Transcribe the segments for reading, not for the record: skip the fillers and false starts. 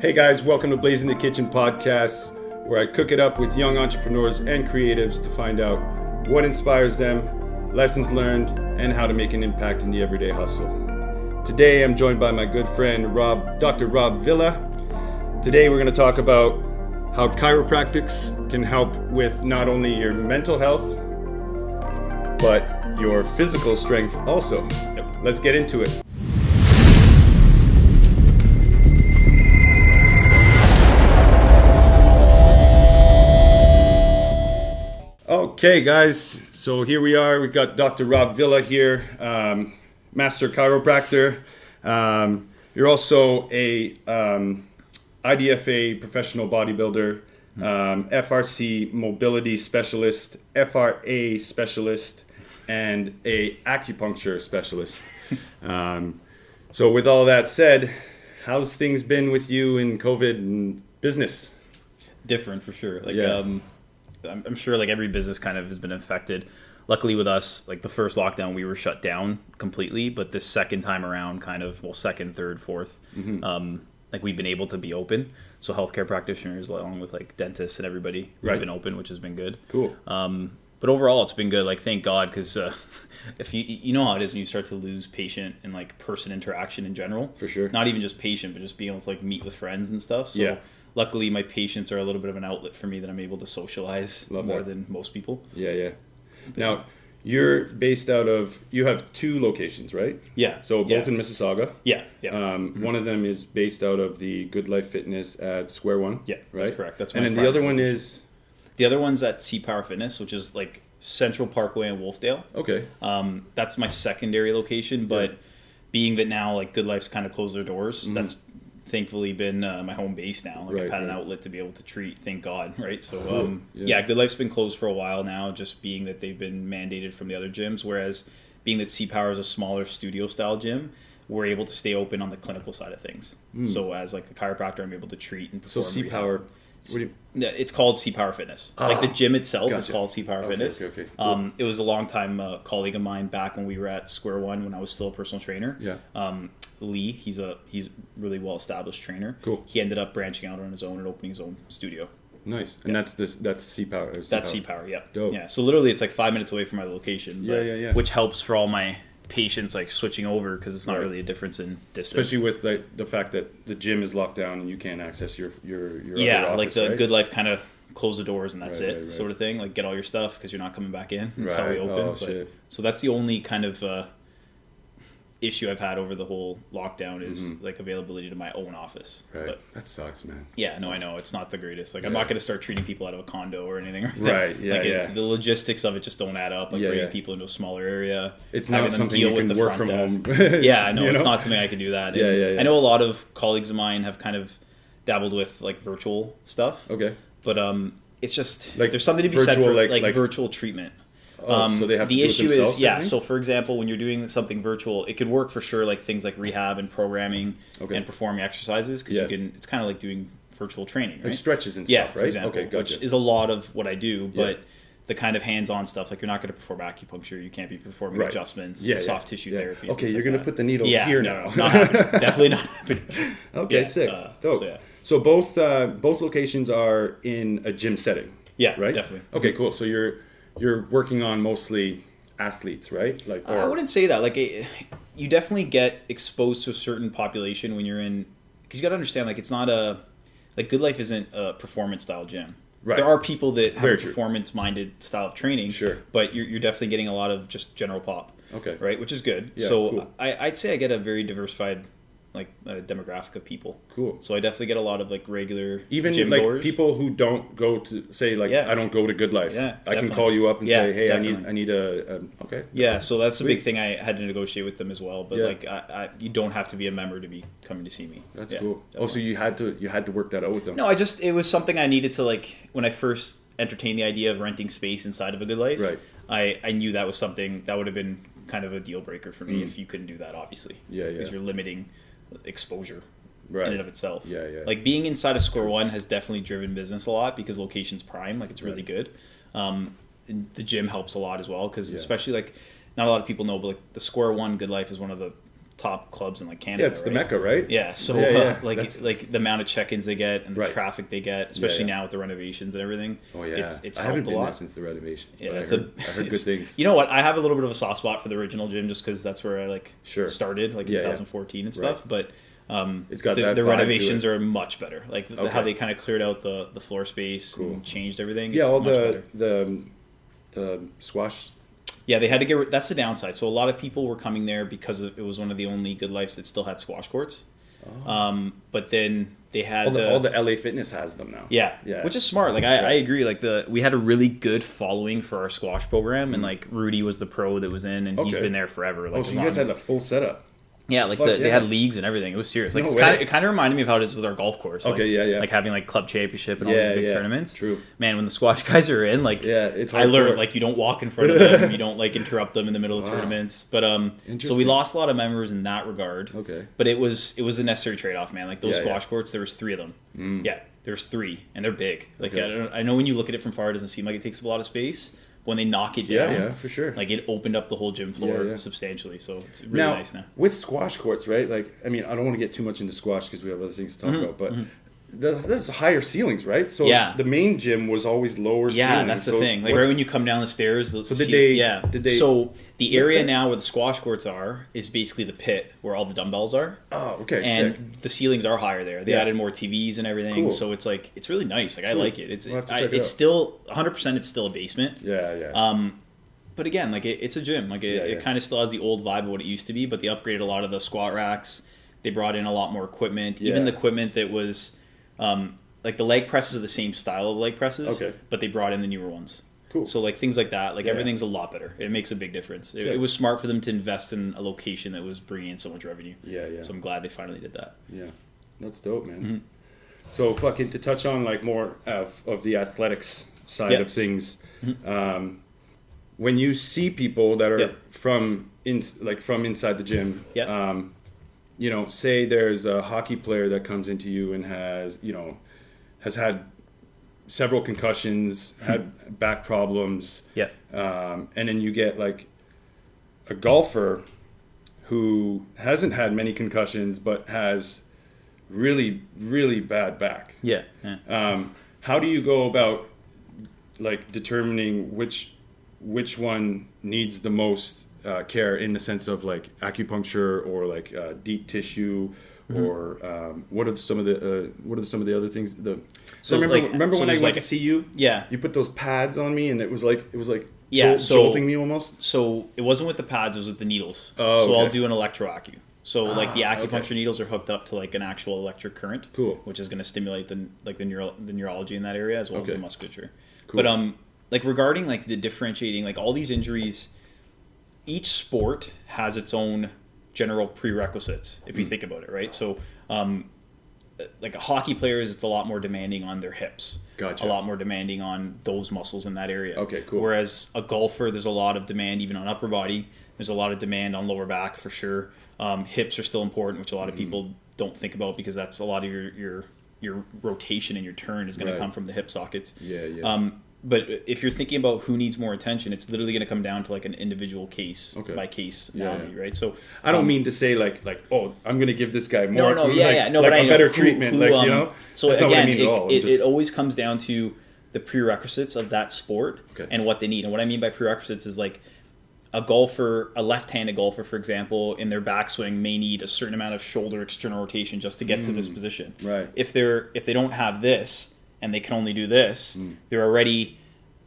Hey guys, welcome to Blaisinthekitchen podcast, where I cook it up with young entrepreneurs and creatives to find out what inspires them, lessons learned, and how to make an impact in the everyday hustle. Today I'm joined by my good friend Dr. Rob Villa. Today we're going to talk about how chiropractics can help with not only your mental health, but your physical strength also. Let's get into it. Okay, guys, so here we are. We've got Dr. Rob Villa here, master chiropractor. You're also a IDFA professional bodybuilder, FRC mobility specialist, FRA specialist, and a acupuncture specialist. So with all that said, how's things been with you in COVID and business? Different for sure. Yeah. I'm sure like every business kind of has been affected. Luckily with us, like the first lockdown, we were shut down completely, but this second time around second, third, fourth, like we've been able to be open. So healthcare practitioners along with like dentists and everybody have been open, which has been good. Cool. But overall it's been good. Like, thank God. Cause, if you know how it is when you start to lose patient and like person interaction in general, For sure. not even just patient, but just being able to like meet with friends and stuff. So luckily my patients are a little bit of an outlet for me that I'm able to socialize more than most people. Yeah. Now, you're based out of, you have two locations, right? Yeah. So both in Mississauga. Yeah. One of them is based out of the Good Life Fitness at Square One. Yeah, right? that's correct. That's and then the other one is? The other one's at Sea Power Fitness, which is like Central Parkway in Wolfdale. Okay. That's my secondary location, but being that now like Good Life's kind of closed their doors, that's thankfully been my home base now. Like I've had an outlet to be able to treat, thank God, right? So Good Life's been closed for a while now, just being that they've been mandated from the other gyms, whereas being that Sea Power is a smaller studio style gym, we're able to stay open on the clinical side of things. So as like a chiropractor, I'm able to treat and perform. So Sea Power, it's called Sea Power Fitness. Like the gym itself is called Sea Power Fitness. Okay. Cool. It was a long time colleague of mine back when we were at Square One when I was still a personal trainer. Yeah. Lee, he's really well established trainer. Cool. He ended up branching out on his own and opening his own studio. Nice. And that's Sea Power. That's Sea Power. Yeah. Dope. Yeah. So literally, it's like 5 minutes away from my location. But, Yeah. Which helps for all my patients like switching over because it's not really a difference in distance. Especially with the fact that the gym is locked down and you can't access your other office, like the right? Good Life kind of close the doors and that's right. sort of thing. Like get all your stuff because you're not coming back in until Right. we open. Oh, shit. So that's the only kind of issue I've had over the whole lockdown is like availability to my own office. Right. But, that sucks, man. yeah, no, I know it's not the greatest. Like I'm not going to start treating people out of a condo or anything. Right. Yeah. Like the logistics of it just don't add up. Like bringing people into a smaller area. It's not something you can work from home. Yeah, I know it's not something I can do that. Yeah. I know a lot of colleagues of mine have kind of dabbled with like virtual stuff. Okay. But it's just like there's something to be said virtual, for like virtual treatment. So they have the to do issue it themselves, is so for example when you're doing something virtual it could work for sure like things like rehab and programming and performing exercises because it's kind of like doing virtual training, right? Like stretches and stuff, stuff, right? For example, okay, gotcha. which is a lot of what I do, but the kind of hands-on stuff like you're not going to perform acupuncture, you can't be performing adjustments, soft tissue therapy. Okay, you're going to put the needle here now. No, not happening. Definitely not happening. Okay, sick. Dope. So both locations are in a gym setting. Yeah, right? Definitely. Okay, cool. So you're working on mostly athletes, right? Like I wouldn't say that. Like you definitely get exposed to a certain population when you're in, because you got to understand like it's not Good Life isn't a performance style gym. Right. There are people that have a performance minded style of training. Sure. But you're definitely getting a lot of just general pop. Okay. Right, which is good. Yeah, so cool. I'd say I get a very diversified demographic of people. Cool. So I definitely get a lot of like regular even gym like goers. people who don't go to say like I don't go to Good Life. Yeah, I can call you up and say, hey, definitely. I need a okay. Yeah, so that's Sweet. a big thing I had to negotiate with them as well. But like you don't have to be a member to be coming to see me. That's cool. Definitely. Oh, so you had to work that out with them. No, it was something I needed to like when I first entertained the idea of renting space inside of a Good Life. Right. I knew that was something that would have been kind of a deal breaker for me if you couldn't do that, obviously. Because you're limiting exposure in and of itself. Like being inside of Square One has definitely driven business a lot because location's prime, like it's really good. And the gym helps a lot as well because especially like not a lot of people know, but like the Square One Good Life is one of the top clubs in like Canada. Yeah, it's the Mecca, right? Yeah, so like the amount of check-ins they get and the traffic they get, especially now with the renovations and everything. Oh yeah, it's I helped haven't been a lot there since the renovations. Yeah, I heard good things. You know what? I have a little bit of a soft spot for the original gym just because that's where I started, in 2014 and stuff. But it's got the renovations are much better. Like how they kind of cleared out the floor space and changed everything. Yeah, it's all much better. the squash. Yeah, they had to get. That's the downside. So a lot of people were coming there because it was one of the only Good Lifes that still had squash courts. Oh. But then they had all the LA Fitness has them now. Yeah, which is smart. Like I agree. Like we had a really good following for our squash program, and like Rudy was the pro that was in, and he's been there forever. Like, so you guys had the full setup. Yeah, like they had leagues and everything. It was serious. Like it kind of reminded me of how it is with our golf course. Like, like having like club championship and all these big tournaments. True. Man, when the squash guys are in, like it's I learned like you don't walk in front of them, you don't like interrupt them in the middle of tournaments. But so we lost a lot of members in that regard. Okay. But it was a necessary trade off, man. Like those squash courts, there was 3 of them. Yeah, there's 3, and they're big. Like I know when you look at it from far, it doesn't seem like it takes up a lot of space. When they knock it down, for sure. Like it opened up the whole gym floor substantially, so it's really nice now. With squash courts, right? Like, I mean, I don't want to get too much into squash because we have other things to talk about, but there's higher ceilings, right? So the main gym was always lower ceilings. Yeah, that's the thing. Like right when you come down the stairs, did they? So the area now where the squash courts are is basically the pit where all the dumbbells are. Oh, okay. And the ceilings are higher there. They added more TVs and everything, so it's like it's really nice. Like I like it. It's still 100%. It's still a basement. Yeah. But again, like it's a gym. Like it kind of still has the old vibe of what it used to be, but they upgraded a lot of the squat racks. They brought in a lot more equipment. Even the equipment that was like the leg presses are the same style of leg presses, but they brought in the newer ones. Cool. So like things like that, like everything's a lot better. It makes a big difference. It was smart for them to invest in a location that was bringing in so much revenue. Yeah. So I'm glad they finally did that. Yeah, that's dope, man. So to touch on like more of the athletics side of things. When you see people that are from inside the gym, you know, say there's a hockey player that comes into you and has had several concussions, had back problems, and then you get like a golfer who hasn't had many concussions but has really, really bad back. How do you go about like determining which one needs the most care in the sense of like acupuncture or like deep tissue or what are some of the other things? Remember when I went to see you? Yeah, you put those pads on me and it was like jolting me almost. So it wasn't with the pads; it was with the needles. So I'll do an electroacu. So like the acupuncture needles are hooked up to like an actual electric current, which is going to stimulate the neurology in that area as well as the musculature. Cool. But like regarding like the differentiating, like all these injuries, each sport has its own general prerequisites if you think about it, right? So like a hockey players, it's a lot more demanding on their hips. Gotcha. A lot more demanding on those muscles in that area. Okay, cool. Whereas a golfer, there's a lot of demand even on upper body. There's a lot of demand on lower back for sure. Hips are still important, which a lot of people don't think about because that's a lot of your rotation and your turn is going to come from the hip sockets. But if you're thinking about who needs more attention, it's literally going to come down to like an individual case by case malady, right? So I don't mean to say like oh, I'm going to give this guy more no, but a better treatment, So that's again, it always comes down to the prerequisites of that sport and what they need. And what I mean by prerequisites is like a left-handed golfer, for example, in their backswing may need a certain amount of shoulder external rotation just to get to this position. Right. If they don't have this and they can only do this, they're already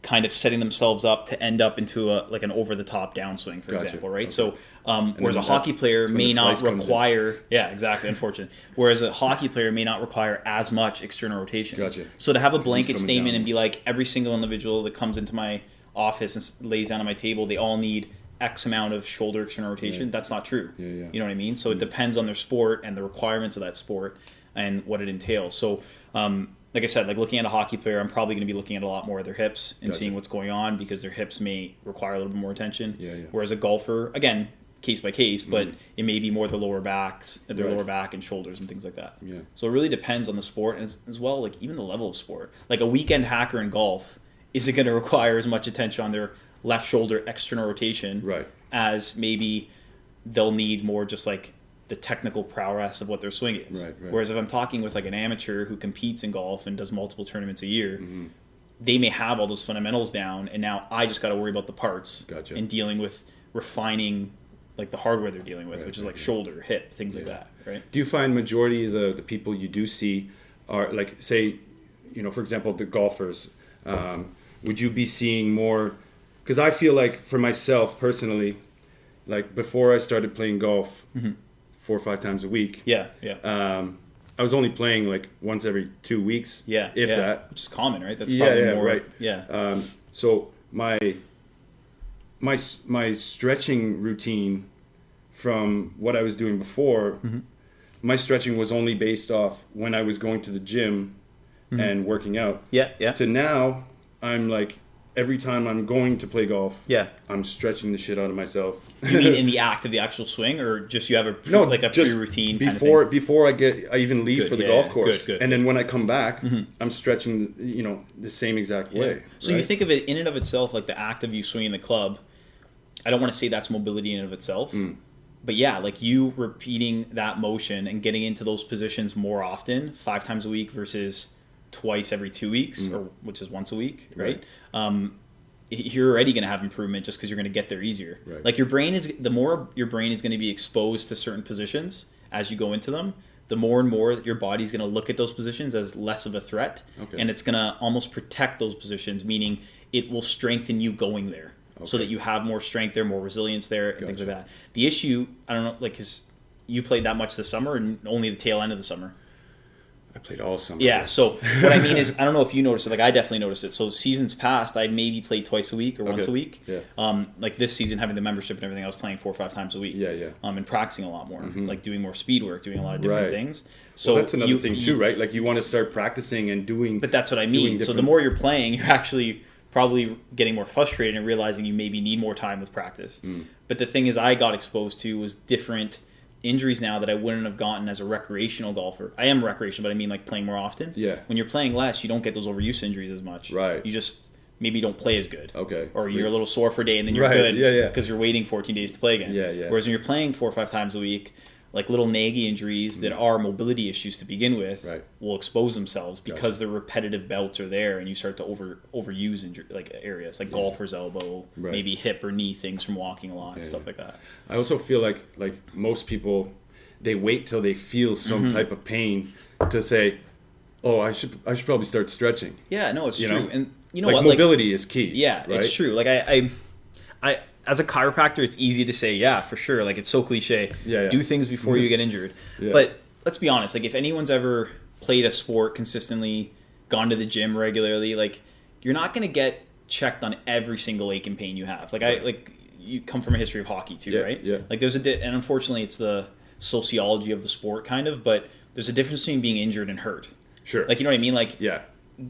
kind of setting themselves up to end up into an over-the-top downswing, for example, right? Okay. So whereas a hockey player may not require... Yeah, exactly, unfortunate. Whereas a hockey player may not require as much external rotation. Gotcha. So to have a blanket statement and be like, every single individual that comes into my office and lays down on my table, they all need X amount of shoulder external rotation, that's not true. You know what I mean? So it depends on their sport and the requirements of that sport and what it entails. So like I said, like looking at a hockey player, I'm probably going to be looking at a lot more of their hips and seeing what's going on because their hips may require a little bit more attention. Whereas a golfer, again, case by case, but it may be more the lower backs, lower back and shoulders and things like that. So it really depends on the sport and as well, like even the level of sport. Like a weekend hacker in golf, is it going to require as much attention on their left shoulder external rotation as maybe they'll need more just like the technical prowess of what their swing is. Right. Whereas if I'm talking with like an amateur who competes in golf and does multiple tournaments a year, Mm-hmm. they may have all those fundamentals down, and now I just got to worry about the parts Gotcha. and dealing with refining like the hardware they're dealing with, Right, which is like right. shoulder, hip, things like that, right? Do you find majority of the people you do see are like, say, for example, the golfers, would you be seeing more? Because I feel like for myself personally, like before I started playing golf 4 or 5 times a week, Yeah. I was only playing like once every 2 weeks, if that. Which is common, right? That's probably more. Right. Yeah. So my stretching routine from what I was doing before, my stretching was only based off when I was going to the gym and working out. Yeah. To now, I'm like, every time I'm going to play golf, Yeah. I'm stretching the shit out of myself. You mean in the act of the actual swing, or just you have a pre-routine kind of thing? Before I even leave for the golf course, good. and then when I come back, I'm stretching, the same exact way. So you think of it in and of itself, like the act of you swinging the club. I don't want to say that's mobility in and of itself, but yeah, like you repeating that motion and getting into those positions more often, 5 times a week versus twice every 2 weeks, or which is once a week, right? You're already going to have improvement just because you're going to get there easier. Right. Like the more your brain is going to be exposed to certain positions as you go into them, the more and more that your body's going to look at those positions as less of a threat, and it's going to almost protect those positions, meaning it will strengthen you going there. So that you have more strength there, more resilience there, and things like that. The issue, I don't know, like, because you played that much this summer and only the tail end of the summer. I played all summer. Yeah, so what I mean is, I don't know if you noticed it, like I definitely noticed it. So seasons past, I maybe played twice a week or once a week. Yeah. Like this season, having the membership and everything, I was playing 4 or 5 times a week. Yeah. And practicing a lot more, like doing more speed work, doing a lot of different things. So that's another thing too, right? Like you want to start practicing and doing. But that's what I mean. So the more you're playing, you're actually probably getting more frustrated and realizing you maybe need more time with practice. But the thing is, I got exposed to was different injuries now that I wouldn't have gotten as a recreational golfer. I am recreational, but I mean like playing more often. Yeah. When you're playing less, you don't get those overuse injuries as much. Right. You just maybe don't play as good. Okay. Or you're a little sore for a day and then you're good. Because you're waiting 14 days to play again. Yeah. Whereas when you're playing 4 or 5 times a week, like little naggy injuries that are mobility issues to begin with will expose themselves because the repetitive bouts are there and you start to overuse like areas like golfer's elbow, maybe hip or knee things from walking a lot and stuff like that. I also feel like most people, they wait till they feel some type of pain to say, "Oh, I should probably start stretching." Yeah, no, it's true. And you know like what? Mobility is key. Yeah, right? It's true. Like I as a chiropractor, it's easy to say, yeah, for sure. Like it's so cliche. Yeah. Do things before you get injured. Yeah. But let's be honest. Like if anyone's ever played a sport consistently, gone to the gym regularly, like you're not going to get checked on every single ache and pain you have. Like you come from a history of hockey too, right? Yeah. Like there's and unfortunately it's the sociology of the sport kind of, but there's a difference between being injured and hurt. Sure. Like you know what I mean? Like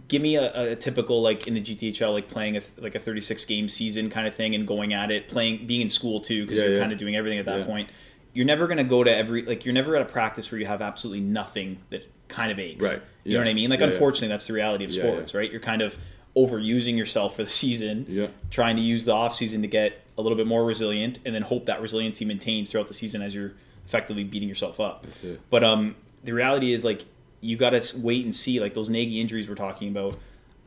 give me a typical, like in the GTHL, like playing a 36 game season kind of thing and going at it, being in school too, because you're kind of doing everything at that point. You're never going to go to you're never at a practice where you have absolutely nothing that kind of aches. Right. You know what I mean? Like unfortunately that's the reality of sports, right? You're kind of overusing yourself for the season, trying to use the off season to get a little bit more resilient and then hope that resiliency maintains throughout the season as you're effectively beating yourself up. That's it. But the reality is like, you got to wait and see, like those naggy injuries we're talking about.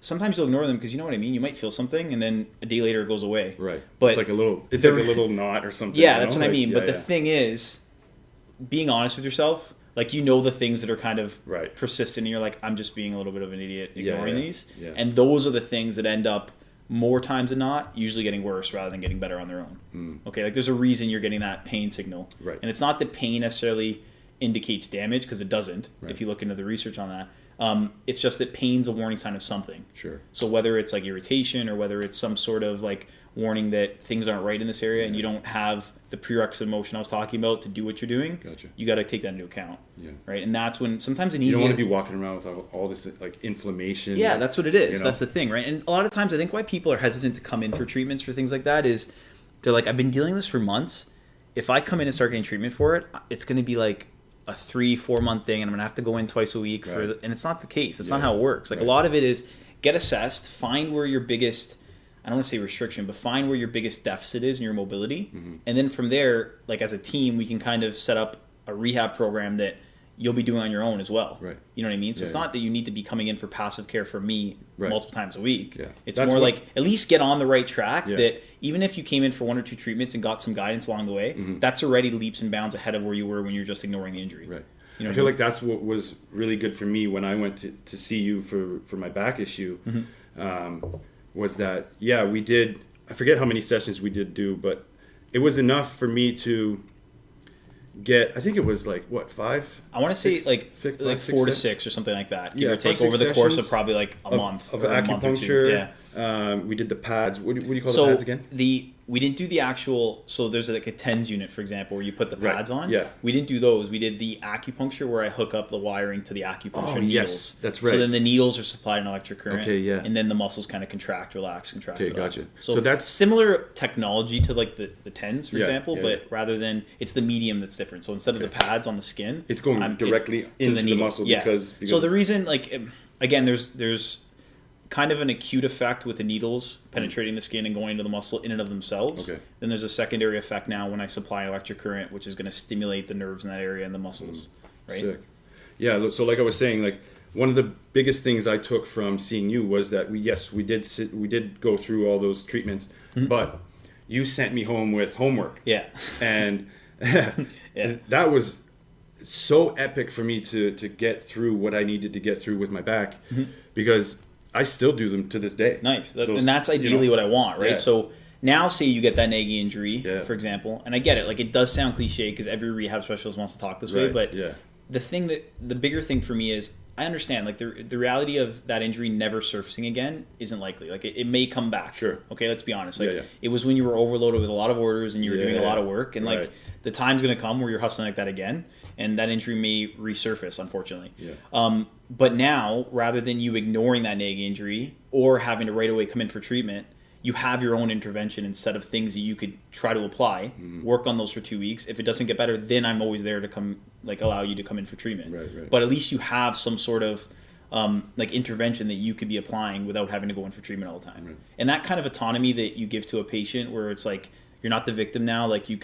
Sometimes you'll ignore them because you know what I mean. You might feel something, and then a day later it goes away. Right. But it's like a little knot or something. Yeah, that's what I mean. But the thing is, being honest with yourself, like you know the things that are kind of persistent, and you're like, I'm just being a little bit of an idiot ignoring these. Yeah. And those are the things that end up more times than not usually getting worse rather than getting better on their own. Okay, like there's a reason you're getting that pain signal, and it's not that pain necessarily indicates damage, because it doesn't if you look into the research on that. It's just that pain's a warning sign of something. Sure. So whether it's like irritation or whether it's some sort of like warning that things aren't right in this area and you don't have the prerequisite motion I was talking about to do what you're doing, you got to take that into account. Right. And that's when sometimes you don't want to be walking around with all this like inflammation. Yeah, that's what it is. That's the thing, right? And a lot of times I think why people are hesitant to come in for treatments for things like that is they're like, I've been dealing with this for months. If I come in and start getting treatment for it, it's going to be like a 3-4 month thing, and I'm gonna have to go in twice a week and it's not the case. It's not how it works. Like a lot of it is get assessed, find where your biggest, I don't want to say restriction, but find where your biggest deficit is in your mobility, and then from there, like as a team, we can kind of set up a rehab program that you'll be doing on your own as well. Right. You know what I mean? So it's not that you need to be coming in for passive care from me multiple times a week. Yeah. It's more like at least get on the right track that even if you came in for 1 or 2 treatments and got some guidance along the way, that's already leaps and bounds ahead of where you were when you're just ignoring the injury. Right. You know I feel like that's what was really good for me when I went to see you for my back issue, was that, we did, I forget how many sessions we did do, but it was enough for me to get, I think it was like, what, 5? I want to say like 4 to 6 or something like that. Give or take over the course of probably like a month. Of acupuncture. We did the pads. What do you call the pads again? We didn't do the actual, so there's like a TENS unit, for example, where you put the pads on. Yeah. We didn't do those. We did the acupuncture where I hook up the wiring to the acupuncture needles. Yes, that's right. So then the needles are supplied an electric current. Okay, yeah. And then the muscles kind of contract, relax, contract, relax. Gotcha. So that's similar technology to like the TENS, for example, but rather than, it's the medium that's different. So instead of the pads on the skin, it's going directly into the muscle because so the reason, like, again, there's kind of an acute effect with the needles penetrating the skin and going into the muscle in and of themselves. Okay. Then there's a secondary effect now when I supply electric current, which is going to stimulate the nerves in that area and the muscles. Right? Sick. Yeah. So like I was saying, like one of the biggest things I took from seeing you was that we did go through all those treatments, but you sent me home with homework. Yeah. And and that was so epic for me to get through what I needed to get through with my back, because I still do them to this day. Nice. And that's ideally what I want, right? Yeah. So now say you get that nagging injury, for example, and I get it. Like, it does sound cliche because every rehab specialist wants to talk this way, but the bigger thing for me is I understand, like, the reality of that injury never surfacing again isn't likely. Like, it may come back. Sure. Okay, let's be honest. Like, it was when you were overloaded with a lot of orders and you were doing a lot of work, and like the time's going to come where you're hustling like that again, and that injury may resurface, unfortunately. Yeah. But now, rather than you ignoring that nagging injury or having to right away come in for treatment, you have your own intervention instead of things that you could try to apply, work on those for 2 weeks. If it doesn't get better, then I'm always there to come, like, allow you to come in for treatment. Right. But at least you have some sort of like intervention that you could be applying without having to go in for treatment all the time. Right. And that kind of autonomy that you give to a patient, where it's like you're not the victim now, like you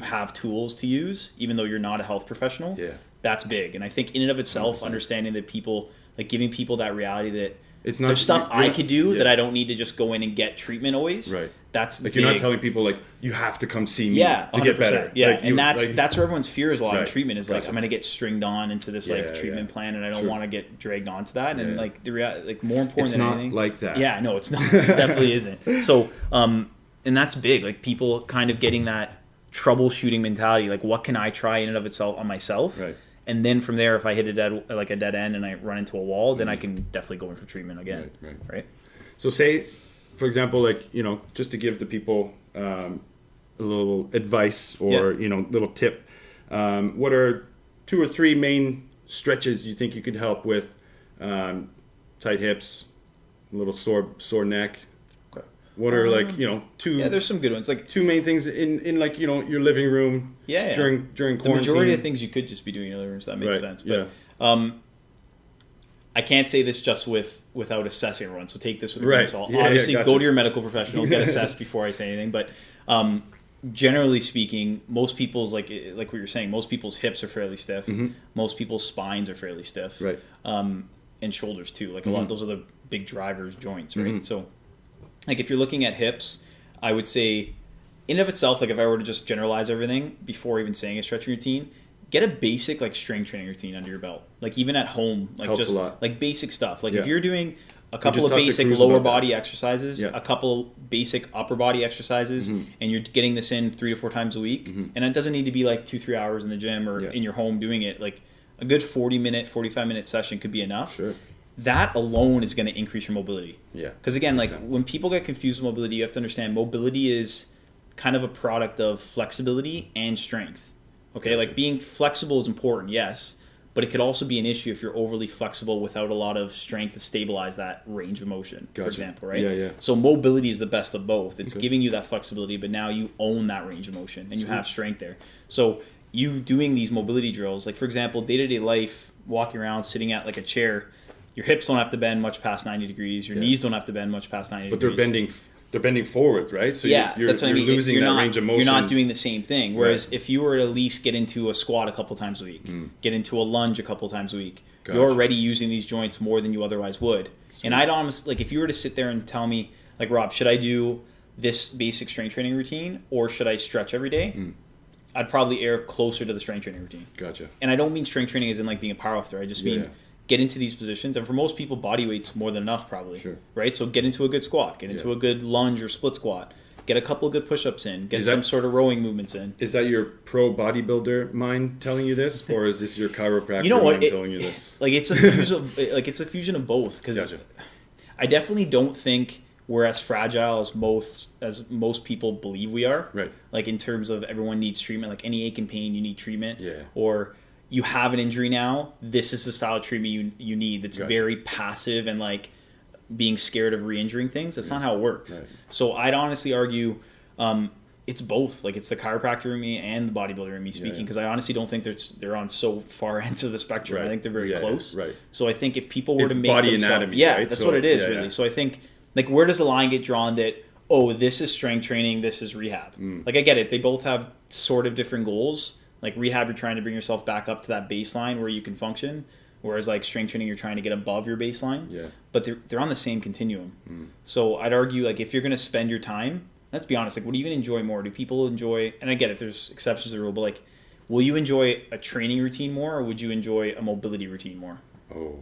have tools to use even though you're not a health professional. Yeah. That's big. And I think in and of itself, 100%. Understanding that people, like, giving people that reality that it's not, there's stuff I could do that I don't need to just go in and get treatment always. Right. That's like big. You're not telling people like you have to come see me to get better. Yeah, like, and that's where everyone's fear is a lot in treatment is like, I'm going to get stringed on into this treatment plan, and I don't want to get dragged onto that. And like the reality, like, more important than anything, it's not like that. Yeah, no, it's not. It definitely isn't. So, and that's big. Like, people kind of getting that troubleshooting mentality. Like, what can I try in and of itself on myself? Right. And then from there, if I hit a dead end and I run into a wall, then I can definitely go in for treatment again. Right. So say, for example, like, just to give the people a little advice or, little tip, what are 2 or 3 main stretches you think you could help with tight hips, a little sore neck? What are two? Yeah, there's some good ones. Like 2 main things in like your living room. During quarantine. The majority of things you could just be doing in your living room, so that makes sense. But I can't say this just without assessing everyone. So take this with a grain of salt. Obviously, go to your medical professional, get assessed before I say anything. But generally speaking, most people's like what you're saying, most people's hips are fairly stiff. Most people's spines are fairly stiff. Right. And shoulders too. Like a lot. Those are the big drivers, joints. Right. So, like, if you're looking at hips, I would say, in and of itself, like, if I were to just generalize everything before even saying a stretching routine, get a basic, like, strength training routine under your belt. Like, even at home, like, helps just a lot. Like basic stuff. Like, if you're doing a couple of talked to basic Cruz lower about body that. exercises, a couple basic upper body exercises, and you're getting this in 3 to 4 times a week, and it doesn't need to be like 2-3 hours in the gym or in your home doing it. Like, a good 45-minute session could be enough. Sure. That alone is going to increase your mobility. Yeah. Because again, like, when people get confused with mobility, you have to understand mobility is kind of a product of flexibility and strength. Okay, Gotcha. Like, being flexible is important, yes, but it could also be an issue if you're overly flexible without a lot of strength to stabilize that range of motion, for example, right? Yeah. So mobility is the best of both. It's giving you that flexibility, but now you own that range of motion and you have strength there. So you doing these mobility drills, like, for example, day-to-day life, walking around, sitting at like a chair, your hips don't have to bend much past 90 degrees. Your knees don't have to bend much past 90 but degrees. they're they're bending forward, right? So yeah, you're that's what I mean. losing that range of motion. You're not doing the same thing. Whereas if you were to at least get into a squat a couple times a week, get into a lunge a couple times a week, you're already using these joints more than you otherwise would. Sweet. And I'd honestly, like, if you were to sit there and tell me, like, Rob, should I do this basic strength training routine or should I stretch every day? I'd probably err closer to the strength training routine. Gotcha. And I don't mean strength training as in like being a powerlifter. I just mean get into these positions. And for most people, body weight's more than enough probably. Sure. Right? So get into a good squat. Get into a good lunge or split squat. Get a couple of good push-ups in. Get some sort of rowing movements in. Is that your pro bodybuilder mind telling you this, or is this your chiropractor mind telling you this? Like it's a fusion of both. Because I definitely don't think we're as fragile as most people believe we are. Right. Like in terms of everyone needs treatment. Like any ache and pain, you need treatment. Yeah. Or you have an injury now. This is the style of treatment you need. That's very passive and like being scared of re-injuring things. That's not how it works. Right. So I'd honestly argue it's both. Like it's the chiropractor in me and the bodybuilder in me speaking, because I honestly don't think they're on so far ends of the spectrum. I think they're very close. Right. So I think if people were to make body anatomy, right? That's what it is really. So I think like where does the line get drawn that this is strength training, this is rehab? Like I get it. They both have sort of different goals. Like rehab, you're trying to bring yourself back up to that baseline where you can function. Whereas like strength training, you're trying to get above your baseline. Yeah. But they're on the same continuum. So I'd argue like if you're going to spend your time, let's be honest, like what do you even enjoy more? Do people enjoy, and I get it, there's exceptions to the rule, but like will you enjoy a training routine more or would you enjoy a mobility routine more? Oh.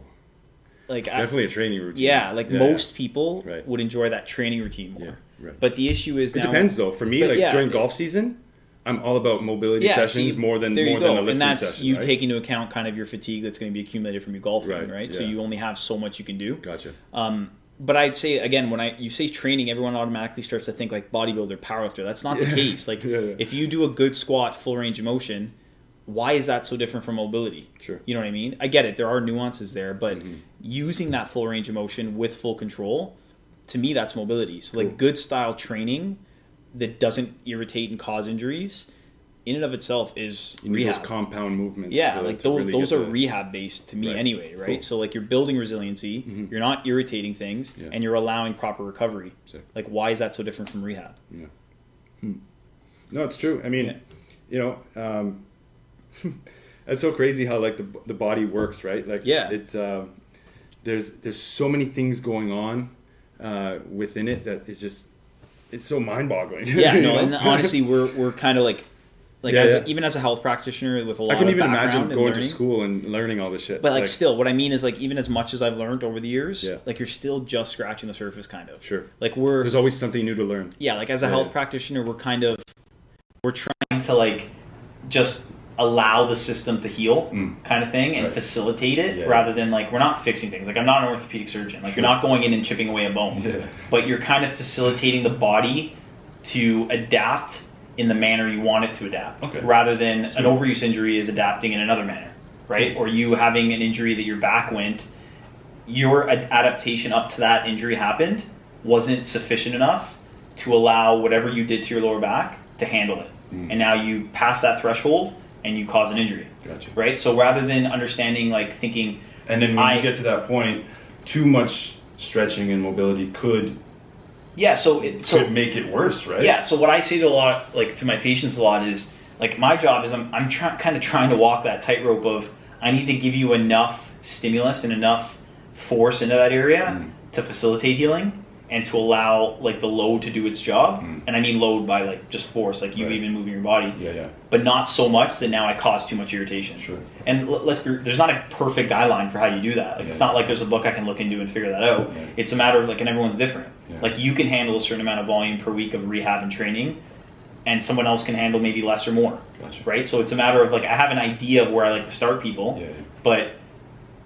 Like definitely a training routine. Yeah, like most people would enjoy that training routine more. Yeah, right. But the issue is it depends though. For me, like during golf season, I'm all about mobility sessions more than a lifting session. And that's you take into account kind of your fatigue that's going to be accumulated from your golfing, right? Yeah. So you only have so much you can do. Gotcha. But I'd say, again, when you say training, everyone automatically starts to think like bodybuilder, powerlifter. That's not the case. Like if you do a good squat, full range of motion, why is that so different from mobility? Sure. You know what I mean? I get it. There are nuances there, but using that full range of motion with full control, to me, that's mobility. So like good style training that doesn't irritate and cause injuries in and of itself is you need rehab. Those compound movements. Yeah, like those are rehab based to me anyway, right? Cool. So like you're building resiliency, you're not irritating things, and you're allowing proper recovery. Like why is that so different from rehab? Yeah. No, it's true. I mean, you know, that's so crazy how like the body works, right? Like it's there's so many things going on within it that is just it's so mind-boggling. Yeah, no, and honestly, we're kind of like even as a health practitioner with a lot of background, I couldn't even imagine going to school and learning all this shit. But like still, what I mean is like even as much as I've learned over the years, like you're still just scratching the surface, kind of. Sure. Like there's always something new to learn. Yeah, like as a health practitioner, we're trying to like just allow the system to heal kind of thing and facilitate it rather than like we're not fixing things. Like I'm not an orthopedic surgeon. Like you're not going in and chipping away a bone, but you're kind of facilitating the body to adapt in the manner you want it to adapt rather than an overuse injury is adapting in another manner, right? Or you having an injury that your back went, your adaptation up to that injury happened wasn't sufficient enough to allow whatever you did to your lower back to handle it. And now you pass that threshold and you cause an injury. Gotcha. Right? So rather than understanding, like thinking... And then when you get to that point, too much stretching and mobility could make it worse, right? Yeah, so what I say to my patients a lot is, like my job is I'm kind of trying to walk that tightrope of I need to give you enough stimulus and enough force into that area to facilitate healing and to allow like the load to do its job. And I mean load by like just force, like you even moving your body. But not so much that now I cause too much irritation. Sure. And there's not a perfect guideline for how you do that. Like it's not like there's a book I can look into and figure that out. It's a matter of like, and everyone's different. Like you can handle a certain amount of volume per week of rehab and training, and someone else can handle maybe less or more. Right? So it's a matter of like I have an idea of where I like to start people, but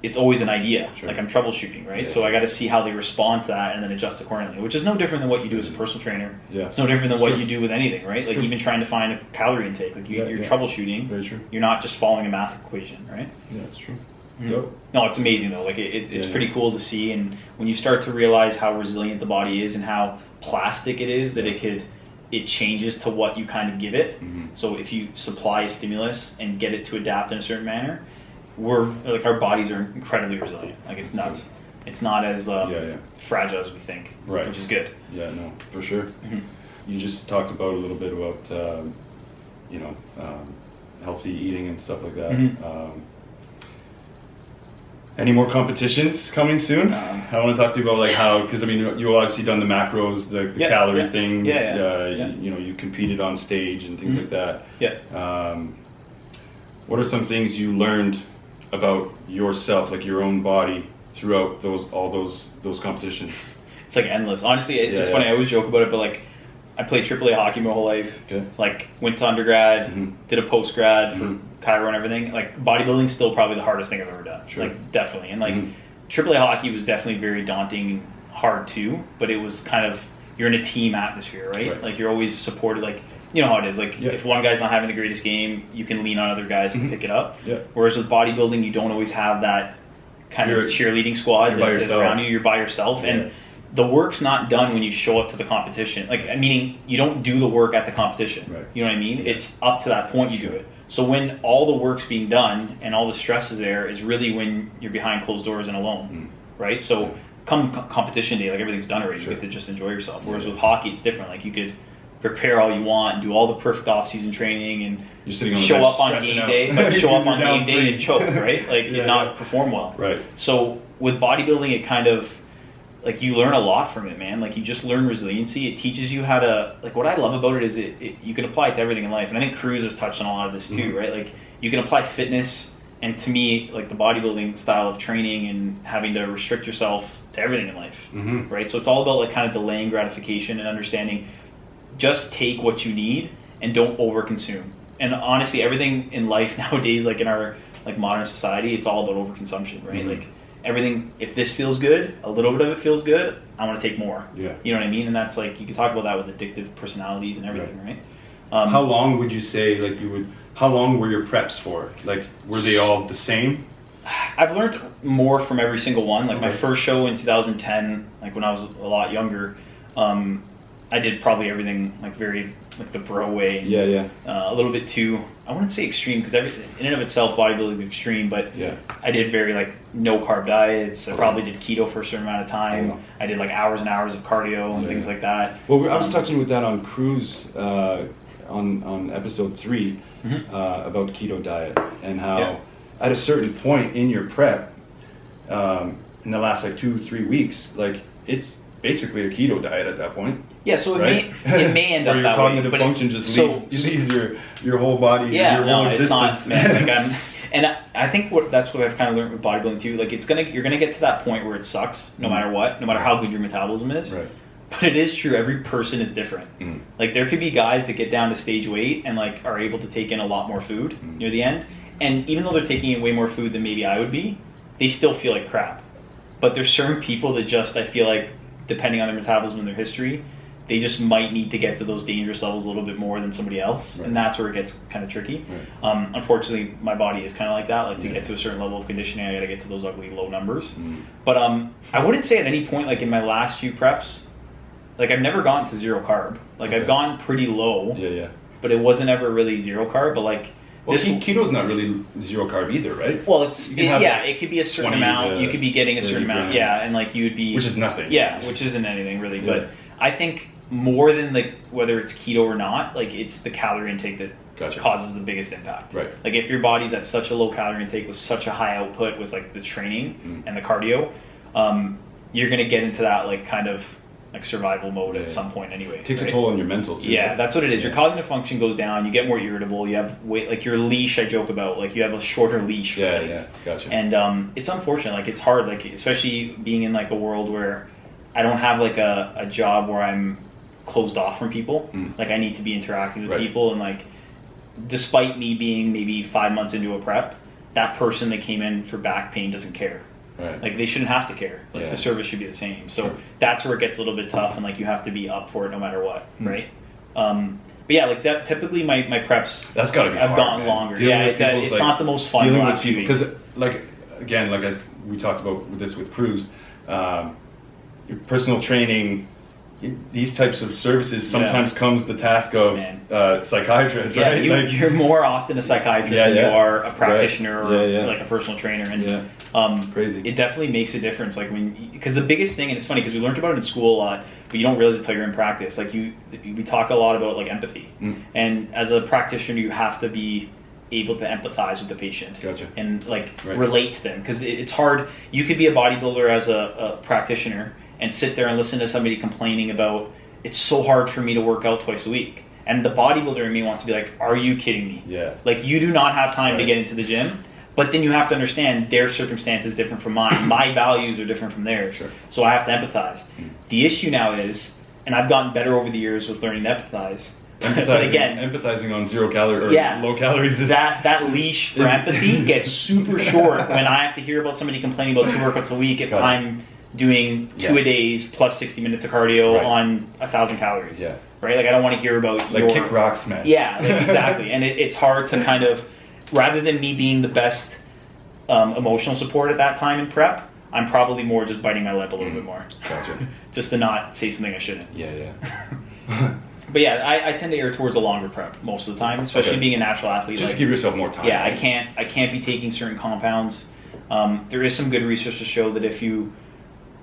it's always an idea. Like I'm troubleshooting, right? So I got to see how they respond to that and then adjust accordingly, which is no different than what you do as a personal trainer. It's no different than what you do with anything, right? Like even trying to find a calorie intake, like you're troubleshooting. Very true. You're not just following a math equation, right? Yeah, that's true. No, it's amazing though. Like it's pretty cool to see, and when you start to realize how resilient the body is and how plastic it is, that it changes to what you kind of give it. So if you supply a stimulus and get it to adapt in a certain manner, our bodies are incredibly resilient. Like it's nuts. it's not as fragile as we think, which is good. Yeah, no, for sure. You just talked about a little bit about healthy eating and stuff like that. Any more competitions coming soon? I want to talk to you about like how, because I mean you obviously done the macros, the calorie things. You competed on stage and things like that. What are some things you learned about yourself, like your own body, throughout all those competitions? It's like endless. Honestly, it's funny. I always joke about it, but like I played AAA hockey my whole life. Like went to undergrad, did a post grad for Cairo and everything. Like bodybuilding's still probably the hardest thing I've ever done. Like definitely. And like AAA hockey was definitely very daunting, hard too. But it was kind of, you're in a team atmosphere, right? Like you're always supported. Like you know how it is. Like if one guy's not having the greatest game, you can lean on other guys to pick it up. Whereas with bodybuilding, you don't always have that kind of cheerleading squad that is around you. You're by yourself and the work's not done when you show up to the competition. Like, meaning you don't do the work at the competition. You know what I mean? It's up to that point you do it. So when all the work's being done and all the stress is there is really when you're behind closed doors and alone, right? So come competition day, like everything's done already. You get to just enjoy yourself. Whereas with hockey, it's different. Like you could prepare all you want and do all the perfect off-season training and you're sitting on the show up on game day, but show up on game day and choke, right? Like and not perform well. So with bodybuilding, it kind of, like you learn a lot from it, man. Like you just learn resiliency. It teaches you how to, like what I love about it is you can apply it to everything in life. And I think Cruz has touched on a lot of this too, right? Like you can apply fitness, and to me, like the bodybuilding style of training and having to restrict yourself to everything in life, right? So it's all about like kind of delaying gratification and understanding, just take what you need and don't overconsume. And honestly, everything in life nowadays, like in our like modern society, it's all about overconsumption, right? Like everything, if this feels good, a little bit of it feels good, I want to take more. You know what I mean? And that's like, you can talk about that with addictive personalities and everything, right? How long would you say, like how long were your preps for? Like, were they all the same? I've learned more from every single one. Like my first show in 2010, like when I was a lot younger, I did probably everything like very like the bro way. A little bit too, I wouldn't say extreme, because in and of itself bodybuilding is extreme, but I did very like no carb diets. I probably did keto for a certain amount of time. I did like hours and hours of cardio and things like that. Well, I was touching with that on Cruz on episode 3 about keto diet and how at a certain point in your prep, in the last like 2-3 weeks, like it's basically a keto diet at that point. So it may end up that way. Your cognitive function just leaves your whole body. Your whole existence. It's not, man. Like and I think that's what I've kind of learned with bodybuilding too. Like you're gonna get to that point where it sucks, no matter what, no matter how good your metabolism is. But it is true, every person is different. Like there could be guys that get down to stage weight and like are able to take in a lot more food near the end, and even though they're taking in way more food than maybe I would be, they still feel like crap. But there's certain people that just, I feel like, depending on their metabolism and their history, they just might need to get to those dangerous levels a little bit more than somebody else, and that's where it gets kind of tricky. Unfortunately, my body is kind of like that. Like to get to a certain level of conditioning, I got to get to those ugly low numbers. But I wouldn't say at any point, like in my last few preps, like I've never gotten to zero carb. Like I've gone pretty low, but it wasn't ever really zero carb. But like keto's not really zero carb either, right? Well, it could be a certain amount. You could be getting a certain amount, and like you would be, which is nothing. Which isn't anything really. But I think more than like whether it's keto or not, like it's the calorie intake that causes the biggest impact. Like if your body's at such a low calorie intake with such a high output with like the training and the cardio, you're gonna get into that like kind of like survival mode at some point anyway. It takes a toll on your mental too. That's what it is. Your cognitive function goes down, you get more irritable, you have weight, like your leash, I joke about, like you have a shorter leash for things. And it's unfortunate, like it's hard, like especially being in like a world where I don't have like a job where I'm closed off from people. Like I need to be interacting with people, and like despite me being maybe 5 months into a prep, that person that came in for back pain doesn't care. Like they shouldn't have to care. Like the service should be the same. So that's where it gets a little bit tough, and like you have to be up for it no matter what, right? But yeah, like that. Typically, my preps that's gotta be. I've gotten longer. It's like, not the most fun. Dealing with people, because like again, like as we talked about with Cruz, your personal training these types of services sometimes comes the task of psychiatrists, right? You're more often a psychiatrist than you are a practitioner or like a personal trainer, and crazy. It definitely makes a difference. Like because the biggest thing, and it's funny because we learned about it in school a lot, but you don't realize it until you're in practice. Like we talk a lot about like empathy, and as a practitioner, you have to be able to empathize with the patient and like relate to them, because it's hard. You could be a bodybuilder as a practitioner and sit there and listen to somebody complaining about, it's so hard for me to work out twice a week. And the bodybuilder in me wants to be like, are you kidding me? Yeah. Like, you do not have time to get into the gym. But then you have to understand their circumstance is different from mine. My values are different from theirs. Sure. So I have to empathize. The issue now is, and I've gotten better over the years with learning to empathize. But again, empathizing on zero calorie or low calories is that leash for empathy gets super short when I have to hear about somebody complaining about 2 workouts a week if I'm doing 2 a days plus 60 minutes of cardio on 1,000 calories. Yeah. Right? Like, I don't want to hear about like kick rocks, man. Yeah, like, exactly. And it's hard to kind of, rather than me being the best emotional support at that time in prep, I'm probably more just biting my lip a little bit more. Gotcha. Just to not say something I shouldn't. Yeah. But yeah, I tend to err towards a longer prep most of the time, especially being a natural athlete. Just give yourself more time. Yeah, I can't be taking certain compounds. There is some good research to show that if you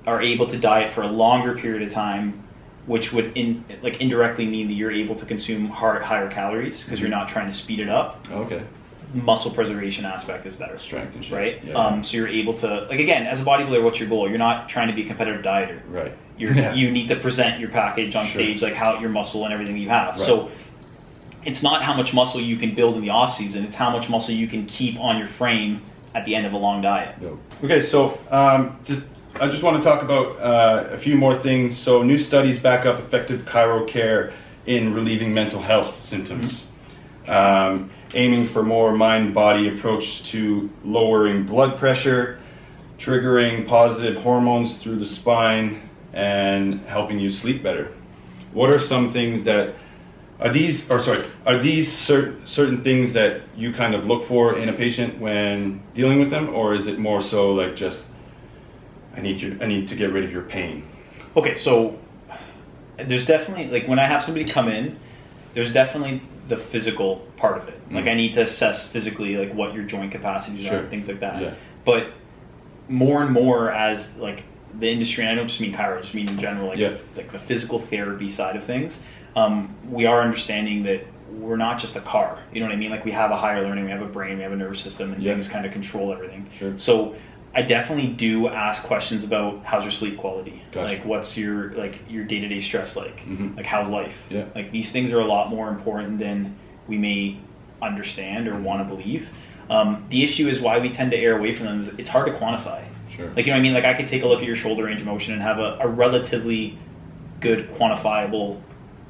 are able to diet for a longer period of time, which would indirectly mean that you're able to consume higher calories because you're not trying to speed it up. Okay. Muscle preservation aspect is better. Strength and shit. Right? Yeah. So you're able to, like, again, as a bodybuilder, what's your goal? You're not trying to be a competitive dieter. Right. You need to present your package on stage, like how your muscle and everything you have. Right. So it's not how much muscle you can build in the off season, it's how much muscle you can keep on your frame at the end of a long diet. Okay, so I just want to talk about a few more things. So new studies back up effective chiro care in relieving mental health symptoms. Aiming for more mind-body approach to lowering blood pressure, triggering positive hormones through the spine, and helping you sleep better. What are some things that are these certain things that you kind of look for in a patient when dealing with them, or is it more so like just I need to get rid of your pain? Okay, so there's definitely, like, when I have somebody come in, there's definitely the physical part of it. Like, I need to assess physically, like, what your joint capacities are and things like that. Yeah. But more and more as, like, the industry, and I don't just mean chiro, I just mean in general, like the physical therapy side of things, we are understanding that we're not just a car. You know what I mean? Like, we have a higher learning, we have a brain, we have a nervous system, and things kind of control everything. Sure. So I definitely do ask questions about how's your sleep quality, like what's your day-to-day stress like, like how's life. Like, these things are a lot more important than we may understand or want to believe. The issue is why we tend to err away from them is it's hard to quantify. Sure. Like, you know what I mean? Like, I could take a look at your shoulder range of motion and have a relatively good quantifiable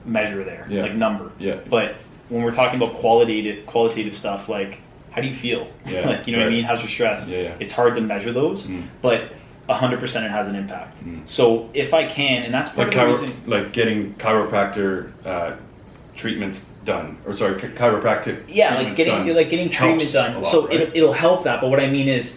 measure there, like number. But when we're talking about qualitative stuff, like, how do you feel? Like, you know what I mean? How's your stress? It's hard to measure those, but 100% it has an impact. So if I can, and that's part of the reason, like getting chiropractor treatments done, or sorry, chiropractic. Yeah, like getting treatment done. Lot, so right? it'll help that. But what I mean is,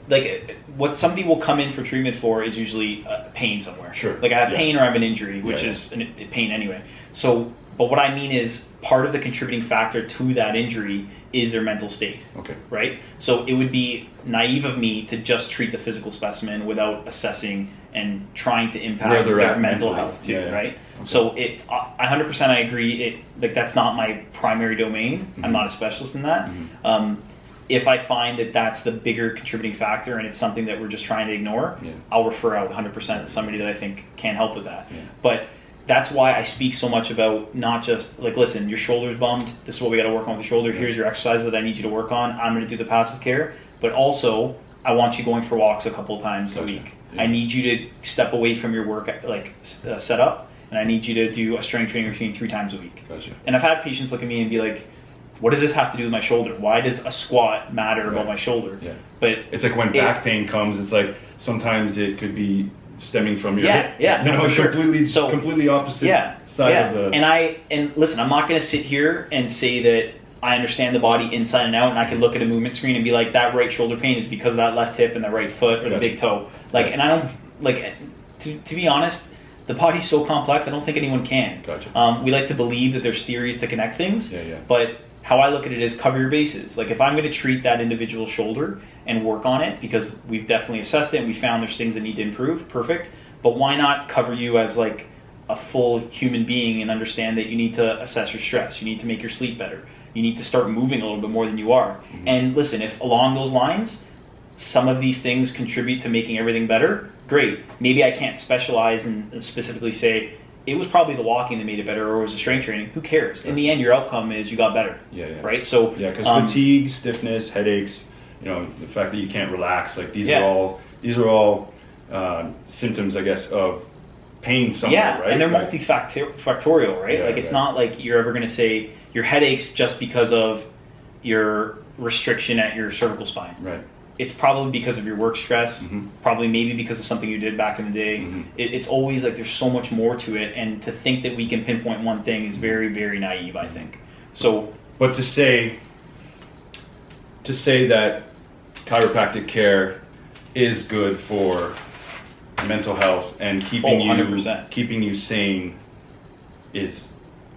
like, what somebody will come in for treatment for is usually pain somewhere. Sure. Like, I have pain or I have an injury, which is pain anyway. So, but what I mean is, part of the contributing factor to that injury is their mental state. Okay. Right? So it would be naive of me to just treat the physical specimen without assessing and trying to impact their mental health too, right? Okay. So 100% I agree. That's not my primary domain. I'm not a specialist in that. If I find that that's the bigger contributing factor and it's something that we're just trying to ignore, I'll refer out 100% to somebody that I think can help with that. But that's why I speak so much about not just, like, listen, your shoulder's bummed, this is what we got to work on with the shoulder, here's your exercises that I need you to work on, I'm going to do the passive care, but also I want you going for walks a couple times a week. I need you to step away from your work setup, and I need you to do a strength training routine 3 times a week. And I've had patients look at me and be like, what does this have to do with my shoulder? Why does a squat matter about my shoulder? But it's like when back pain comes, it's like sometimes it could be stemming from your hip. Completely opposite side of the. And listen, I'm not going to sit here and say that I understand the body inside and out, and I can look at a movement screen and be like, that right shoulder pain is because of that left hip and the right foot or the big toe. Like, and I don't, like, to be honest, the body's so complex, I don't think anyone can. Gotcha. We like to believe that there's theories to connect things, Yeah. but how I look at it is cover your bases. Like if I'm going to treat that individual shoulder and work on it, because we've definitely assessed it and we found there's things that need to improve, perfect. But why not cover you as like a full human being and understand that you need to assess your stress, you need to make your sleep better, you need to start moving a little bit more than you are. Mm-hmm. And listen, if along those lines, some of these things contribute to making everything better, great. Maybe I can't specialize and specifically say, it was probably the walking that made it better, or it was the strength training. Who cares? In the end, your outcome is you got better. Yeah. Right? So because fatigue, stiffness, headaches, the fact that you can't relax, like these are all symptoms, I guess, of pain somewhere, right? And they're multifactorial, right? Like it's not like you're ever going to say your headaches just because of your restriction at your cervical spine. Right. It's probably because of your work stress, probably maybe because of something you did back in the day. It's always like there's so much more to it, and to think that we can pinpoint one thing is very, very naive, I think. So, but to say that chiropractic care is good for mental health and keeping you sane is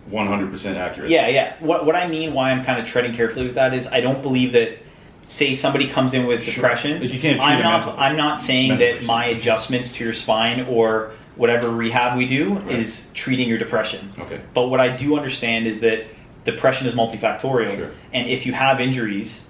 100% accurate. Yeah. What I mean, why I'm kind of treading carefully with that is I don't believe that. Say somebody comes in with depression. Like you can't I'm not saying that my adjustments to your spine or whatever rehab we do is treating your depression. Okay. But what I do understand is that depression is multifactorial. Sure. And if you have injuries,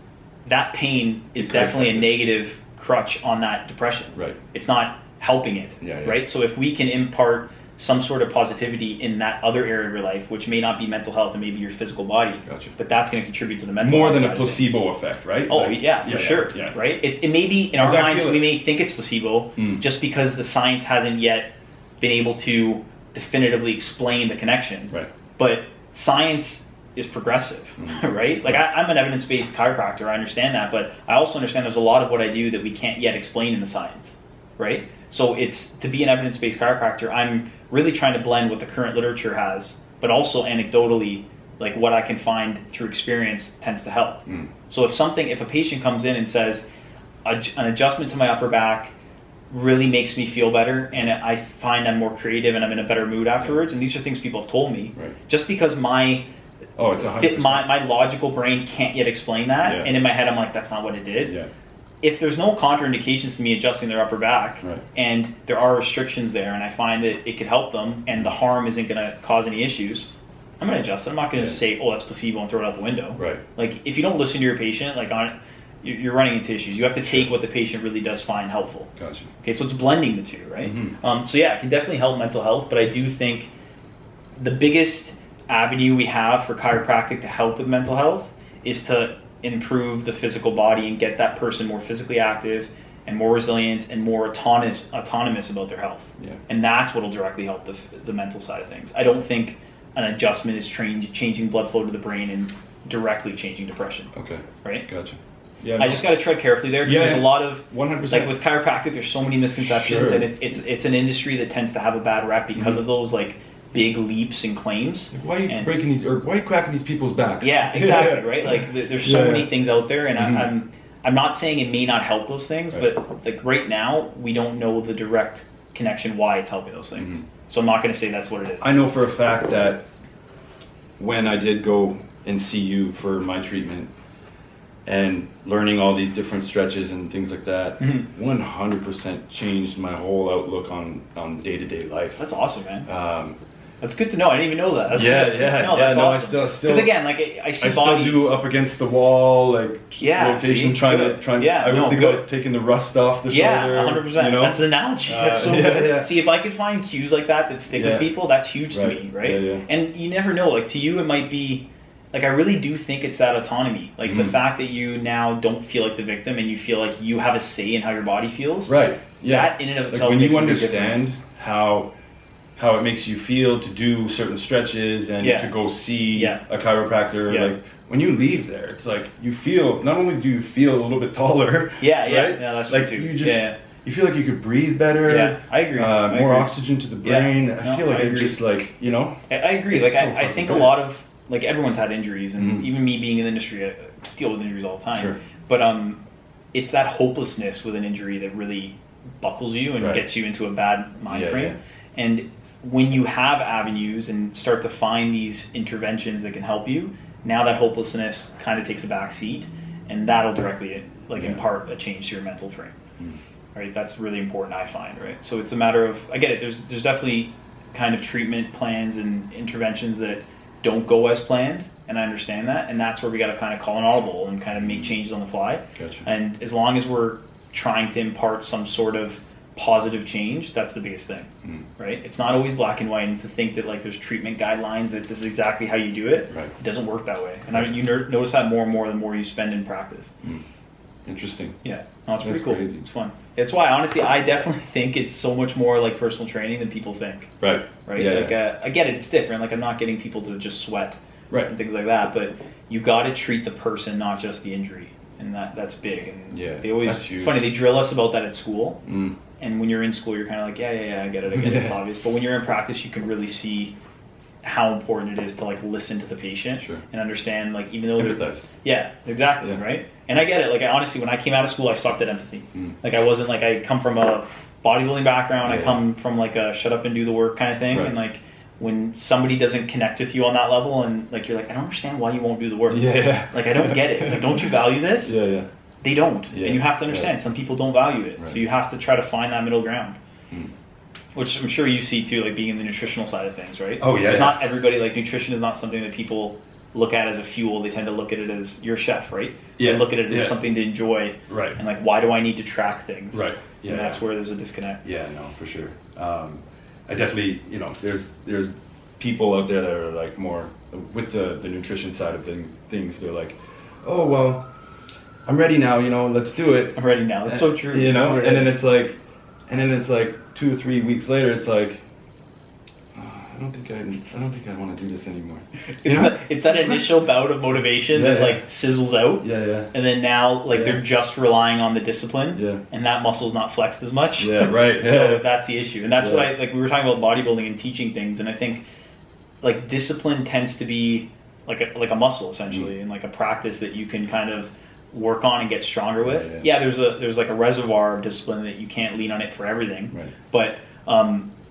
that pain is definitely a negative crutch on that depression. Right. It's not helping it. Yeah. Right? So if we can impart some sort of positivity in that other area of your life, which may not be mental health and maybe your physical body, Gotcha. But that's going to contribute to the mental more health than a placebo effect, right? Oh, for sure. Yeah. Right? It may be, in our minds, we may think it's placebo just because the science hasn't yet been able to definitively explain the connection. Right. But science is progressive, right? Like I'm an evidence-based chiropractor, I understand that, but I also understand there's a lot of what I do that we can't yet explain in the science, right? So it's, to be an evidence-based chiropractor, I'm really trying to blend what the current literature has, but also anecdotally, like what I can find through experience tends to help. So if a patient comes in and says, an adjustment to my upper back really makes me feel better, and I find I'm more creative and I'm in a better mood afterwards, and these are things people have told me, just because my logical brain can't yet explain that, and in my head I'm like, that's not what it did. If there's no contraindications to me adjusting their upper back, and there are restrictions there, and I find that it could help them, and the harm isn't going to cause any issues, I'm going to adjust it. I'm not going to say, oh, that's placebo and throw it out the window. Right. Like, if you don't listen to your patient, like you're running into issues. You have to take what the patient really does find helpful. Gotcha. Okay, so it's blending the two, right? So yeah, it can definitely help mental health, but I do think the biggest avenue we have for chiropractic to help with mental health is to improve the physical body and get that person more physically active and more resilient and more autonomous about their health. And that's what will directly help the mental side of things. I don't think an adjustment is changing blood flow to the brain and directly changing depression. Okay. Right? Gotcha. Yeah, I just got to tread carefully there because there's a lot of 100%. Like with chiropractic, there's so many misconceptions, and it's an industry that tends to have a bad rep because of those like big leaps and claims. Why are you breaking these, or why are you cracking these people's backs? Yeah, exactly, right? Like there's so many things out there, and I'm not saying it may not help those things, but like right now we don't know the direct connection why it's helping those things. So I'm not going to say that's what it is. I know for a fact that when I did go and see you for my treatment and learning all these different stretches and things like that, 100% changed my whole outlook on day-to-day life. That's awesome, man. That's good to know. I didn't even know that. That's awesome. I still because again, like I see bodies. Still do up against the wall, like rotation, trying to. I was thinking about taking the rust off the shoulder. 100%. You know? That's an analogy. That's so good. Yeah. See, if I could find cues like that stick with people, that's huge to me, right? And you never know. Like to you, it might be. Like I really do think it's that autonomy, like the fact that you now don't feel like the victim and you feel like you have a say in how your body feels. Right. Yeah. That in and of itself, like when makes you understand how it makes you feel to do certain stretches and to go see a chiropractor. Like when you leave there, it's like you feel, not only do you feel a little bit taller, right? Yeah, that's like true too. You just you feel like you could breathe better. Yeah, I agree. More oxygen to the brain. I feel like it's just like, you know. I agree. Like I think a lot of, like everyone's had injuries, and even me being in the industry, I deal with injuries all the time. Sure. But it's that hopelessness with an injury that really buckles you and gets you into a bad mind frame. And when you have avenues and start to find these interventions that can help you, now that hopelessness kind of takes a back seat, and that'll directly impart a change to your mental frame. Right? That's really important, I find, right? So it's a matter of, I get it, there's definitely kind of treatment plans and interventions that don't go as planned, and I understand that, and that's where we got to kind of call an audible and kind of make changes on the fly. Gotcha. And as long as we're trying to impart some sort of positive change, that's the biggest thing, right? It's not always black and white, and to think that like there's treatment guidelines that this is exactly how you do it, right. It doesn't work that way. And you notice that more and more the more you spend in practice. Interesting. Yeah, no, it's pretty cool. Crazy. It's fun. It's why, honestly, I definitely think it's so much more like personal training than people think. Right. Yeah, like I get it, it's different. Like I'm not getting people to just sweat, right, and things like that. But you got to treat the person, not just the injury, and that's big. And they always. That's huge. It's funny, they drill us about that at school. And when you're in school, you're kind of like, yeah, I get it, it's obvious. But when you're in practice, you can really see how important it is to like listen to the patient and understand, like, even though empathize. Yeah, exactly, right? And I get it. Like, honestly, when I came out of school, I sucked at empathy. Like, I wasn't like, I come from a bodybuilding background. I come from like a shut up and do the work kind of thing. And like, when somebody doesn't connect with you on that level, and like you're like, I don't understand why you won't do the work. Like, I don't get it. Like, don't you value this? They don't. And you have to understand, some people don't value it. So you have to try to find that middle ground. Which I'm sure you see too, like being in the nutritional side of things, right? Oh yeah. It's not everybody, like nutrition is not something that people look at as a fuel. They tend to look at it as, you're a chef, right? They look at it as something to enjoy. Right. And like, why do I need to track things? Right. Yeah. And that's where there's a disconnect. Yeah, no, for sure. I definitely, there's people out there that are like more with the nutrition side of things. They're like, oh, well, I'm ready now, let's do it. I'm ready now. That's so true. And then it's like 2 or 3 weeks later, it's like, I don't think I want to do this anymore. It's that initial bout of motivation that like sizzles out. And then now like they're just relying on the discipline. And that muscle's not flexed as much. So that's the issue. And that's what we were talking about bodybuilding and teaching things, and I think like discipline tends to be like a muscle essentially, and like a practice that you can kind of work on and get stronger with. There's like a reservoir of discipline that you can't lean on it for everything. But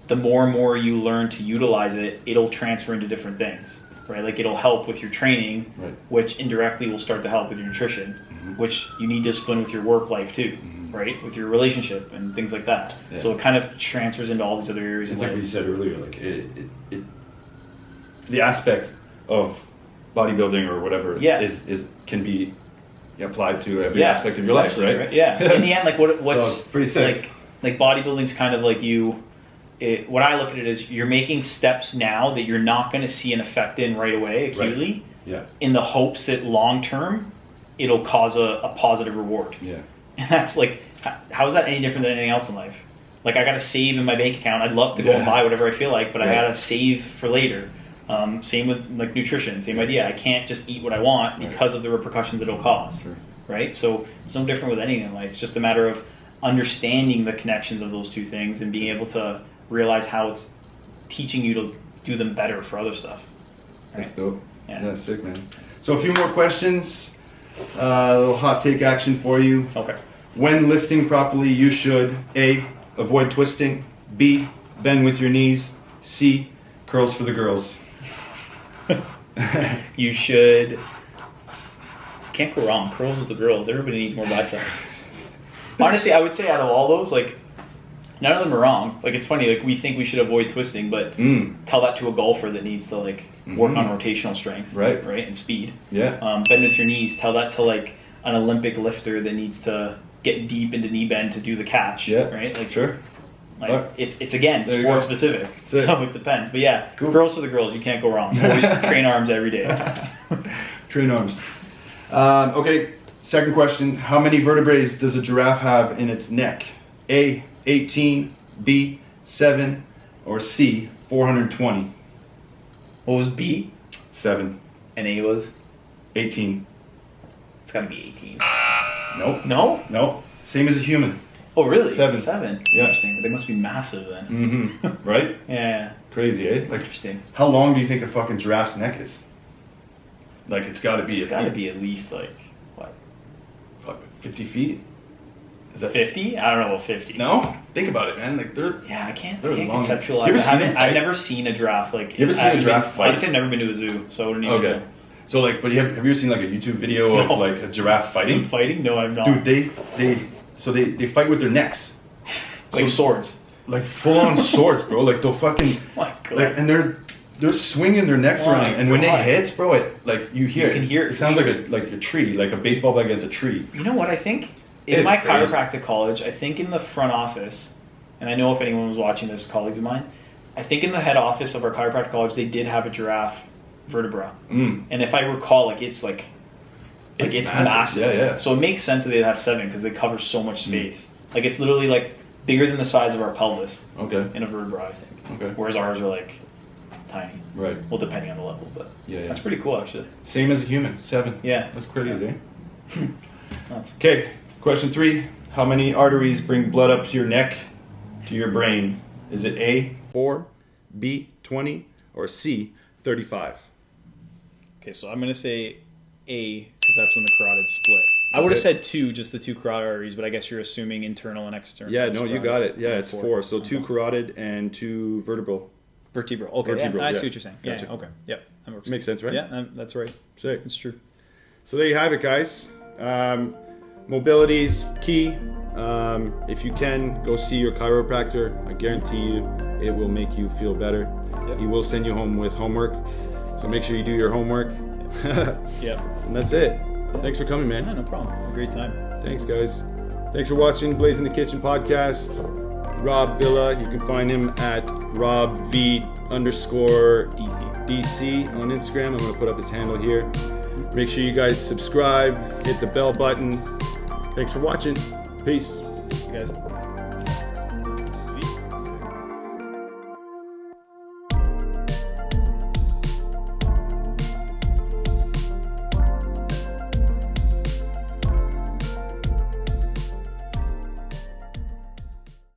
the more and more you learn to utilize it, it'll transfer into different things, right? Like it'll help with your training, which indirectly will start to help with your nutrition, which you need discipline with your work life too, right? With your relationship and things like that. So it kind of transfers into all these other areas. It's like what you said earlier, like the aspect of bodybuilding or whatever is can be applied to every aspect of your life, right? In the end, like what's so pretty sick. Like bodybuilding's kind of like what I look at it is you're making steps now that you're not going to see an effect in right away acutely, in the hopes that long term it'll cause a positive reward. And that's like, how is that any different than anything else in life? Like I got to save in my bank account. I'd love to go and buy whatever I feel like, but I got to save for later. Same with like nutrition, same idea. I can't just eat what I want because of the repercussions it'll cause, right? So it's no different with anything in life. It's just a matter of understanding the connections of those two things and being able to realize how it's teaching you to do them better for other stuff. That's dope. Yeah, sick, man. So a few more questions. A little hot take action for you. Okay. When lifting properly, you should A, avoid twisting, B, bend with your knees, C, curls for the girls. You should, can't go wrong, curls with the girls. Everybody needs more bicep. Honestly, I would say out of all those, like, none of them are wrong. Like, it's funny, like, we think we should avoid twisting, but tell that to a golfer that needs to, like, work on rotational strength, right, and speed. Bend with your knees. Tell that to, like, an Olympic lifter that needs to get deep into knee bend to do the catch, right? Like, like, it's again, sport specific, so it depends. But girls for the girls, you can't go wrong. Always train arms every day. Train arms. Okay, second question. How many vertebrae does a giraffe have in its neck? A, 18, B, 7, or C, 420? What was B? 7. And A was? 18. It's gotta be 18. Nope. No? Nope. Same as a human. Oh, really? 7. Interesting. They must be massive then. Right? Yeah. Crazy, eh? Like, interesting. How long do you think a fucking giraffe's neck is? Like, it's gotta be... It's gotta be at least, like, what? 50 feet? Is that 50? I don't know about 50. No? Think about it, man. Like they're Yeah, I can't long. conceptualize. I've never seen a giraffe. Like, you ever seen a giraffe fight? Honestly, I've never been to a zoo, so I wouldn't even know. So like, but have you ever seen like a YouTube video of like a giraffe fighting? Fighting? No, I've not. Dude, they fight with their necks. Like swords. Like full on swords, bro. Like they'll fucking like, and they're swinging their necks around, and when they hit, bro, it like you can hear it. It sounds like a tree, like a baseball bat against a tree. You know what I think? In my chiropractic college, I think in the front office, and I know if anyone was watching this, colleagues of mine, I think in the head office of our chiropractic college, they did have a giraffe vertebra. And if I recall, it's massive. Yeah. So it makes sense that they'd have 7 because they cover so much space. Like it's literally like bigger than the size of our pelvis. In a vertebra, I think. Whereas ours are like tiny. Right. Well, depending on the level, but yeah. That's pretty cool, actually. Same as a human, 7. Yeah. That's crazy, eh? Okay. Question 3. How many arteries bring blood up to your neck, to your brain? Is it A, 4, B, 20, or C, 35? Okay, so I'm going to say A, because that's when the carotid split. I would have said 2, just the 2 carotid arteries, but I guess you're assuming internal and external. Yeah, no, you got it. Yeah, it's 4. So 2 carotid and 2 vertebral. Vertebral. Okay, I see what you're saying. Gotcha. Yeah, okay. Yep, that works. Makes sense, right? Yeah, that's right. Sick. It's true. So there you have it, guys. Mobility's key. If you can, go see your chiropractor. I guarantee you it will make you feel better. Yep. He will send you home with homework. So make sure you do your homework. Yep. And that's it. Thanks for coming, man. Yeah, no problem. Great time. Thanks, guys. Thanks for watching Blaisin' the Kitchen podcast. Rob Villa. You can find him at RobV_DC on Instagram. I'm going to put up his handle here. Make sure you guys subscribe, hit the bell button. Thanks for watching. Peace. You guys.